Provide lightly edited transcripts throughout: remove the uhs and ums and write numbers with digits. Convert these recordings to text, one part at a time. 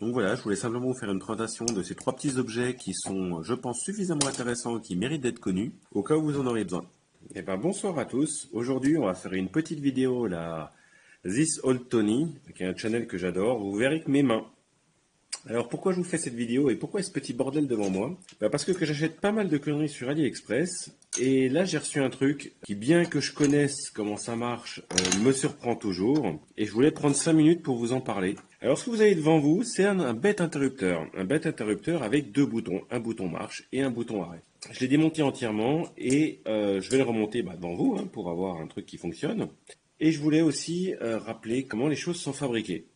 Donc voilà, je voulais simplement vous faire une présentation de ces trois petits objets qui sont, je pense, suffisamment intéressants et qui méritent d'être connus, au cas où vous en aurez besoin. Eh ben, bonsoir à tous. Aujourd'hui, on va faire une petite vidéo, la This Old Tony, qui est un channel que j'adore. Vous verrez que mes mains. Alors pourquoi je vous fais cette vidéo et pourquoi ce petit bordel devant moi? Parce que j'achète pas mal de conneries sur AliExpress et là j'ai reçu un truc qui, bien que je connaisse comment ça marche, me surprend toujours et je voulais prendre 5 minutes pour vous en parler. Alors ce que vous avez devant vous, c'est un bête interrupteur avec deux boutons, un bouton marche et un bouton arrêt. Je l'ai démonté entièrement et je vais le remonter devant vous pour avoir un truc qui fonctionne. Et je voulais aussi rappeler comment les choses sont fabriquées.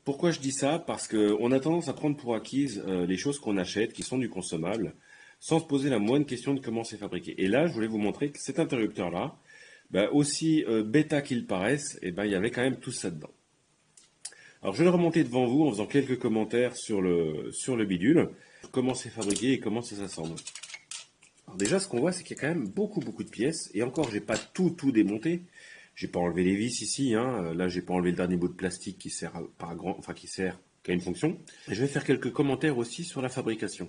Pourquoi je dis ça? Parce qu'on a tendance à prendre pour acquises les choses qu'on achète, qui sont du consommable, sans se poser la moindre question de comment c'est fabriqué. Et là, je voulais vous montrer que cet interrupteur-là, aussi bêta qu'il paraisse, il y avait quand même tout ça dedans. Alors je vais le remonter devant vous en faisant quelques commentaires sur le bidule, comment c'est fabriqué et comment ça s'assemble. Alors déjà, ce qu'on voit, c'est qu'il y a quand même beaucoup de pièces, et encore, j'ai pas tout démonté. J'ai pas enlevé les vis ici, Là, j'ai pas enlevé le dernier bout de plastique qui sert qui a une fonction. Et je vais faire quelques commentaires aussi sur la fabrication.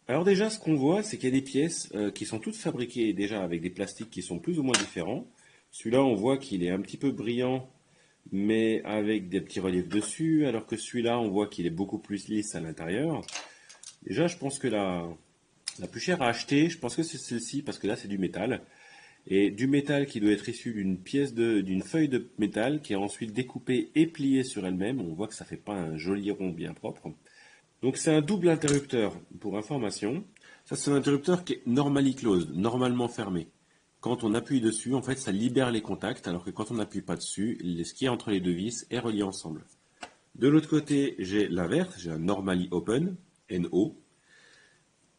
Alors déjà, ce qu'on voit, c'est qu'il y a des pièces qui sont toutes fabriquées déjà avec des plastiques qui sont plus ou moins différents. Celui-là, on voit qu'il est un petit peu brillant, mais avec des petits reliefs dessus, alors que celui-là, on voit qu'il est beaucoup plus lisse à l'intérieur. Déjà, je pense que la plus chère à acheter, je pense que c'est celle-ci, parce que là, c'est du métal. Et du métal qui doit être issu d'une feuille de métal qui est ensuite découpée et pliée sur elle-même. On voit que ça fait pas un joli rond bien propre. Donc c'est un double interrupteur pour information. Ça c'est un interrupteur qui est normally closed, normalement fermé. Quand on appuie dessus, en fait, ça libère les contacts, alors que quand on n'appuie pas dessus, ce qui est entre les deux vis est relié ensemble. De l'autre côté, j'ai l'inverse, j'ai un normally open, NO,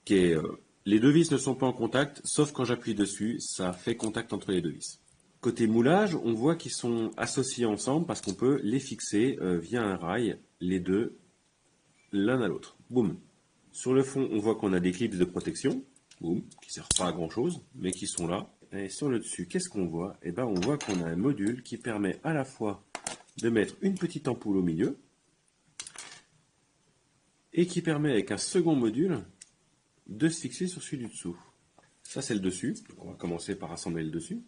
qui est les deux vis ne sont pas en contact, sauf quand j'appuie dessus, ça fait contact entre les deux vis. Côté moulage, on voit qu'ils sont associés ensemble parce qu'on peut les fixer via un rail, les deux, l'un à l'autre. Boum. Sur le fond, on voit qu'on a des clips de protection, boum, qui ne servent pas à grand chose, mais qui sont là. Et sur le dessus, qu'est-ce qu'on voit? On voit qu'on a un module qui permet à la fois de mettre une petite ampoule au milieu et qui permet avec un second module de se fixer sur celui du dessous. Ça c'est le dessus, donc on va commencer par assembler le dessus.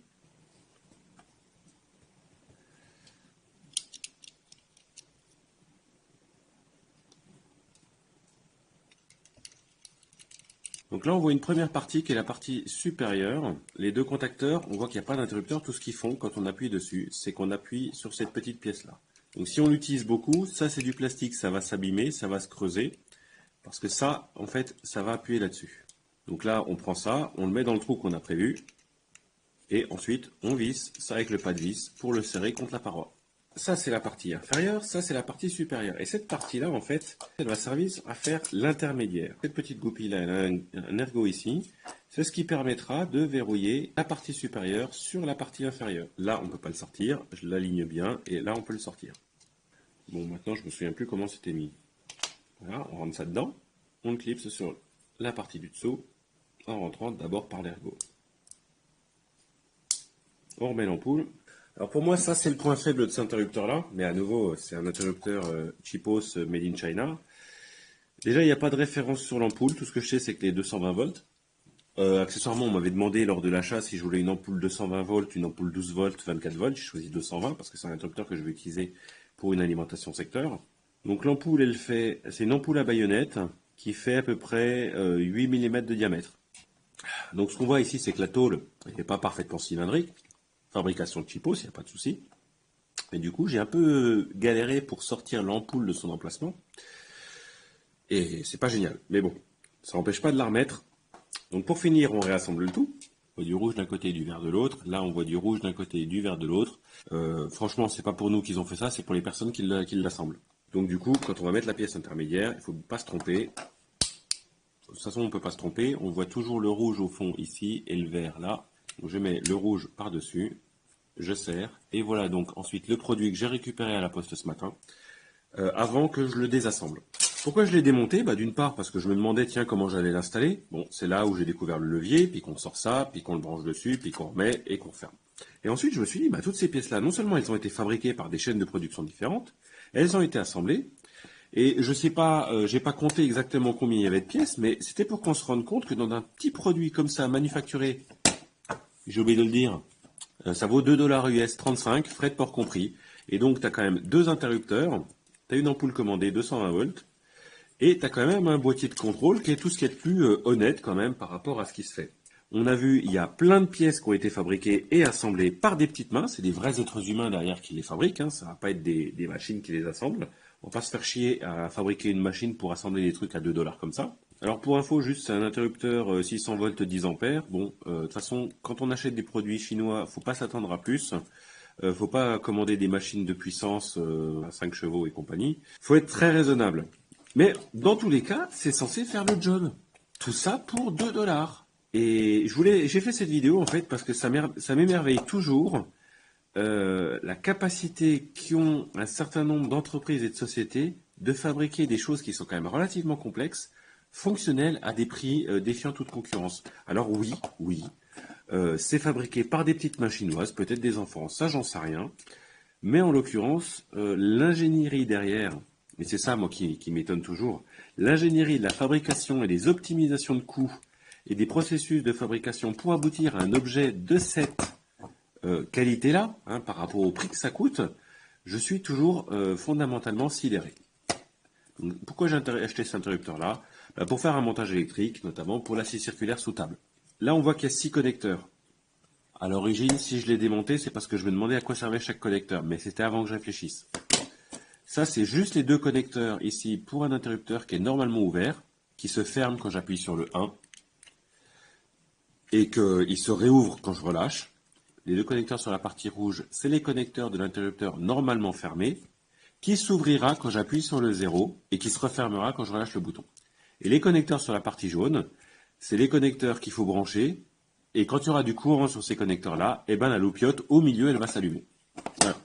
Donc là on voit une première partie qui est la partie supérieure. Les deux contacteurs, on voit qu'il n'y a pas d'interrupteur, tout ce qu'ils font quand on appuie dessus, c'est qu'on appuie sur cette petite pièce là. Donc si on l'utilise beaucoup, ça c'est du plastique, ça va s'abîmer, ça va se creuser, parce que ça, en fait, ça va appuyer là-dessus. Donc là, on prend ça, on le met dans le trou qu'on a prévu, et ensuite, on visse ça avec le pas de vis pour le serrer contre la paroi. Ça, c'est la partie inférieure, ça, c'est la partie supérieure. Et cette partie-là, en fait, elle va servir à faire l'intermédiaire. Cette petite goupille-là, elle a un ergot ici. C'est ce qui permettra de verrouiller la partie supérieure sur la partie inférieure. Là, on ne peut pas le sortir, je l'aligne bien, et là, on peut le sortir. Bon, maintenant, je ne me souviens plus comment c'était mis. Voilà, on rentre ça dedans, on le clipse sur la partie du dessous, en rentrant d'abord par l'ergot. On remet l'ampoule. Alors pour moi, ça c'est le point faible de cet interrupteur-là, mais à nouveau, c'est un interrupteur cheapos made in China. Déjà, il n'y a pas de référence sur l'ampoule, tout ce que je sais c'est que les 220 volts. Accessoirement, on m'avait demandé lors de l'achat si je voulais une ampoule 220 volts, une ampoule 12 volts, 24 volts. J'ai choisi 220 parce que c'est un interrupteur que je vais utiliser pour une alimentation secteur. Donc l'ampoule, c'est une ampoule à baïonnette qui fait à peu près 8 mm de diamètre. Donc ce qu'on voit ici, c'est que la tôle n'est pas parfaitement cylindrique. Fabrication de cheapos, il n'y a pas de souci. Mais du coup, j'ai un peu galéré pour sortir l'ampoule de son emplacement. Et c'est pas génial. Mais bon, ça n'empêche pas de la remettre. Donc pour finir, on réassemble le tout. On voit du rouge d'un côté et du vert de l'autre. Là, on voit du rouge d'un côté et du vert de l'autre. Franchement, c'est pas pour nous qu'ils ont fait ça, c'est pour les personnes qui l'assemblent. Donc du coup, quand on va mettre la pièce intermédiaire, il ne faut pas se tromper. De toute façon, on ne peut pas se tromper. On voit toujours le rouge au fond ici et le vert là. Donc, je mets le rouge par-dessus, je serre. Et voilà donc ensuite le produit que j'ai récupéré à la poste ce matin, avant que je le désassemble. Pourquoi je l'ai démonté? D'une part parce que je me demandais tiens comment j'allais l'installer. Bon, c'est là où j'ai découvert le levier, puis qu'on sort ça, puis qu'on le branche dessus, puis qu'on remet et qu'on ferme. Et ensuite je me suis dit, toutes ces pièces-là, non seulement elles ont été fabriquées par des chaînes de production différentes, elles ont été assemblées, Et je sais pas, j'ai pas compté exactement combien il y avait de pièces, mais c'était pour qu'on se rende compte que dans un petit produit comme ça, manufacturé, j'ai oublié de le dire, ça vaut 2 dollars US 35, frais de port compris. Et donc, tu as quand même deux interrupteurs, tu as une ampoule commandée 220 volts, et tu as quand même un boîtier de contrôle qui est tout ce qui est de plus honnête quand même par rapport à ce qui se fait. On a vu, il y a plein de pièces qui ont été fabriquées et assemblées par des petites mains. C'est des vrais êtres humains derrière qui les fabriquent. Hein. Ça va pas être des machines qui les assemblent. On va pas se faire chier à fabriquer une machine pour assembler des trucs à 2 dollars comme ça. Alors pour info, juste c'est un interrupteur 600 volts 10 ampères. Bon, de toute façon, quand on achète des produits chinois, faut pas s'attendre à plus. Faut pas commander des machines de puissance à 5 chevaux et compagnie. Faut être très raisonnable. Mais dans tous les cas, c'est censé faire le job. Tout ça pour 2 dollars. Et j'ai fait cette vidéo en fait parce que ça m'émerveille toujours la capacité qu'ont un certain nombre d'entreprises et de sociétés de fabriquer des choses qui sont quand même relativement complexes, fonctionnelles à des prix défiant toute concurrence. Alors oui, c'est fabriqué par des petites mains chinoises, peut-être des enfants, ça j'en sais rien. Mais en l'occurrence, l'ingénierie derrière, et c'est ça moi qui m'étonne toujours, l'ingénierie de la fabrication et des optimisations de coûts et des processus de fabrication pour aboutir à un objet de cette qualité-là, hein, par rapport au prix que ça coûte, je suis toujours fondamentalement sidéré. Donc, pourquoi j'ai acheté cet interrupteur-là? Pour faire un montage électrique, notamment pour la scie circulaire sous table. Là, on voit qu'il y a 6 connecteurs. À l'origine, si je l'ai démonté, c'est parce que je me demandais à quoi servait chaque connecteur, mais c'était avant que je réfléchisse. Ça, c'est juste les deux connecteurs ici pour un interrupteur qui est normalement ouvert, qui se ferme quand j'appuie sur le 1, et qu'il se réouvre quand je relâche. Les deux connecteurs sur la partie rouge, c'est les connecteurs de l'interrupteur normalement fermé, qui s'ouvrira quand j'appuie sur le 0 et qui se refermera quand je relâche le bouton. Et les connecteurs sur la partie jaune, c'est les connecteurs qu'il faut brancher, et quand il y aura du courant sur ces connecteurs-là, eh ben la loupiote au milieu, elle va s'allumer. Voilà.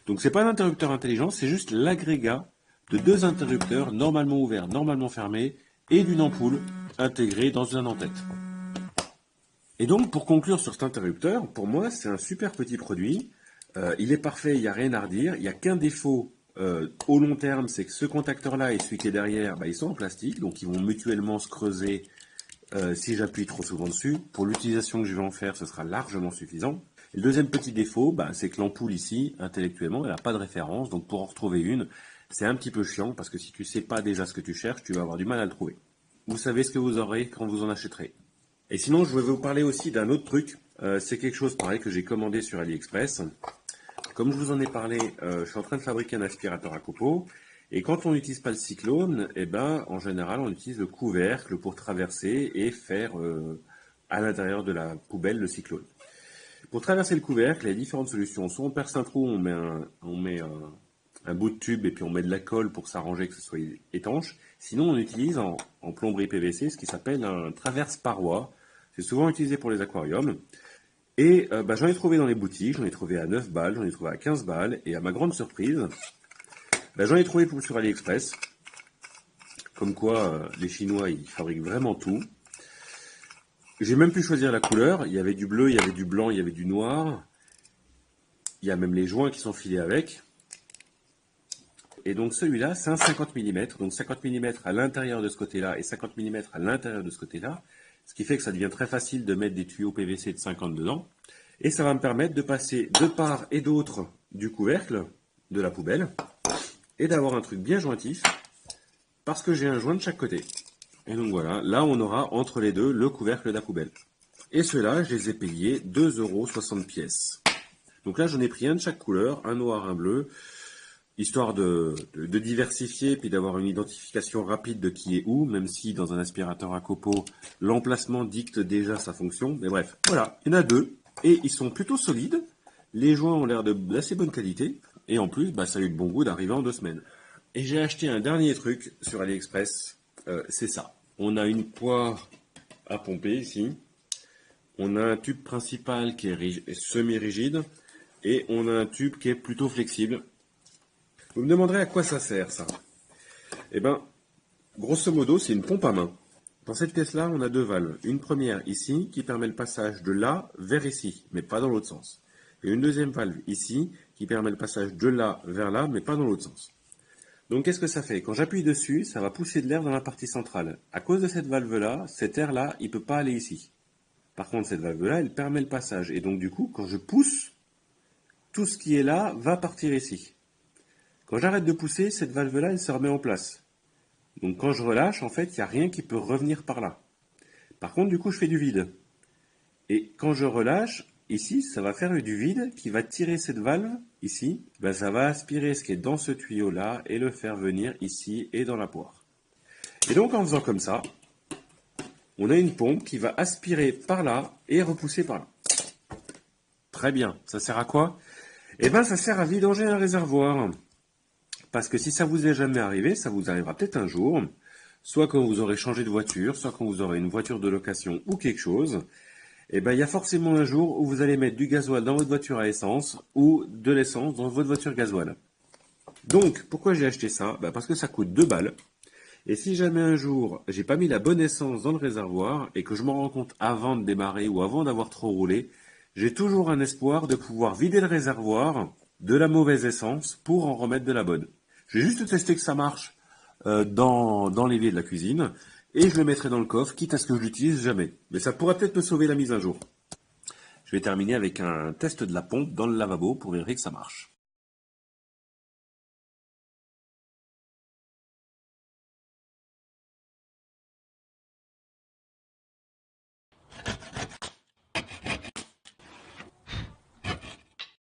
Donc c'est pas un interrupteur intelligent, c'est juste l'agrégat de deux interrupteurs normalement ouverts, normalement fermés, et d'une ampoule intégrée dans une en-tête. Et donc, pour conclure sur cet interrupteur, pour moi, c'est un super petit produit. Il est parfait, il n'y a rien à redire. Il n'y a qu'un défaut au long terme, c'est que ce contacteur-là et celui qui est derrière, ils sont en plastique, donc ils vont mutuellement se creuser si j'appuie trop souvent dessus. Pour l'utilisation que je vais en faire, ce sera largement suffisant. Et le deuxième petit défaut, c'est que l'ampoule ici, intellectuellement, elle n'a pas de référence, donc pour en retrouver une, c'est un petit peu chiant, parce que si tu ne sais pas déjà ce que tu cherches, tu vas avoir du mal à le trouver. Vous savez ce que vous aurez quand vous en achèterez. Et sinon, je vais vous parler aussi d'un autre truc. C'est quelque chose pareil que j'ai commandé sur AliExpress. Comme je vous en ai parlé, je suis en train de fabriquer un aspirateur à copeaux. Et quand on n'utilise pas le cyclone, en général, on utilise le couvercle pour traverser et faire à l'intérieur de la poubelle le cyclone. Pour traverser le couvercle, il y a différentes solutions. Soit on perce un trou, on met un bout de tube et puis on met de la colle pour s'arranger que ce soit étanche. Sinon, on utilise en plomberie PVC ce qui s'appelle un traverse-paroi. C'est souvent utilisé pour les aquariums. Et j'en ai trouvé dans les boutiques, j'en ai trouvé à 9 balles, j'en ai trouvé à 15 balles. Et à ma grande surprise, j'en ai trouvé sur AliExpress. Comme quoi, les Chinois, ils fabriquent vraiment tout. J'ai même pu choisir la couleur. Il y avait du bleu, il y avait du blanc, il y avait du noir. Il y a même les joints qui sont filés avec. Et donc celui-là, c'est un 50 mm. Donc 50 mm à l'intérieur de ce côté-là et 50 mm à l'intérieur de ce côté-là. Ce qui fait que ça devient très facile de mettre des tuyaux PVC de 50 dedans. Et ça va me permettre de passer de part et d'autre du couvercle de la poubelle. Et d'avoir un truc bien jointif. Parce que j'ai un joint de chaque côté. Et donc voilà, là on aura entre les deux le couvercle de la poubelle. Et ceux-là, je les ai payés 2,60 € pièce. Donc là j'en ai pris un de chaque couleur, un noir, un bleu. Histoire de diversifier, puis d'avoir une identification rapide de qui est où, même si dans un aspirateur à copeaux, l'emplacement dicte déjà sa fonction. Mais bref, voilà, il y en a deux, et ils sont plutôt solides. Les joints ont l'air d'assez bonne qualité, et en plus, ça a eu le bon goût d'arriver en 2 semaines. Et j'ai acheté un dernier truc sur AliExpress, c'est ça. On a une poire à pomper ici, on a un tube principal qui est semi-rigide, et on a un tube qui est plutôt flexible. Vous me demanderez à quoi ça sert, ça. Grosso modo, c'est une pompe à main. Dans cette pièce-là, on a 2 valves. Une première ici, qui permet le passage de là vers ici, mais pas dans l'autre sens. Et une deuxième valve ici, qui permet le passage de là vers là, mais pas dans l'autre sens. Donc qu'est-ce que ça fait? Quand j'appuie dessus, ça va pousser de l'air dans la partie centrale. À cause de cette valve-là, cet air-là, il ne peut pas aller ici. Par contre, cette valve-là, elle permet le passage. Et donc du coup, quand je pousse, tout ce qui est là va partir ici. Quand j'arrête de pousser, cette valve-là, elle se remet en place. Donc quand je relâche, en fait, il n'y a rien qui peut revenir par là. Par contre, du coup, je fais du vide. Et quand je relâche, ici, ça va faire du vide qui va tirer cette valve, ici. Ben, ça va aspirer ce qui est dans ce tuyau-là et le faire venir ici et dans la poire. Et donc, en faisant comme ça, on a une pompe qui va aspirer par là et repousser par là. Très bien. Ça sert à quoi? Eh bien, ça sert à vidanger un réservoir. Parce que si ça vous est jamais arrivé, ça vous arrivera peut-être un jour, soit quand vous aurez changé de voiture, soit quand vous aurez une voiture de location ou quelque chose, et ben il y a forcément un jour où vous allez mettre du gasoil dans votre voiture à essence ou de l'essence dans votre voiture gasoil. Donc, pourquoi j'ai acheté ça? Ben parce que ça coûte 2 balles. Et si jamais un jour, j'ai pas mis la bonne essence dans le réservoir et que je m'en rends compte avant de démarrer ou avant d'avoir trop roulé, j'ai toujours un espoir de pouvoir vider le réservoir de la mauvaise essence pour en remettre de la bonne. Je vais juste tester que ça marche dans l'évier de la cuisine et je le mettrai dans le coffre, quitte à ce que je l'utilise jamais. Mais ça pourrait peut-être me sauver la mise un jour. Je vais terminer avec un test de la pompe dans le lavabo pour vérifier que ça marche.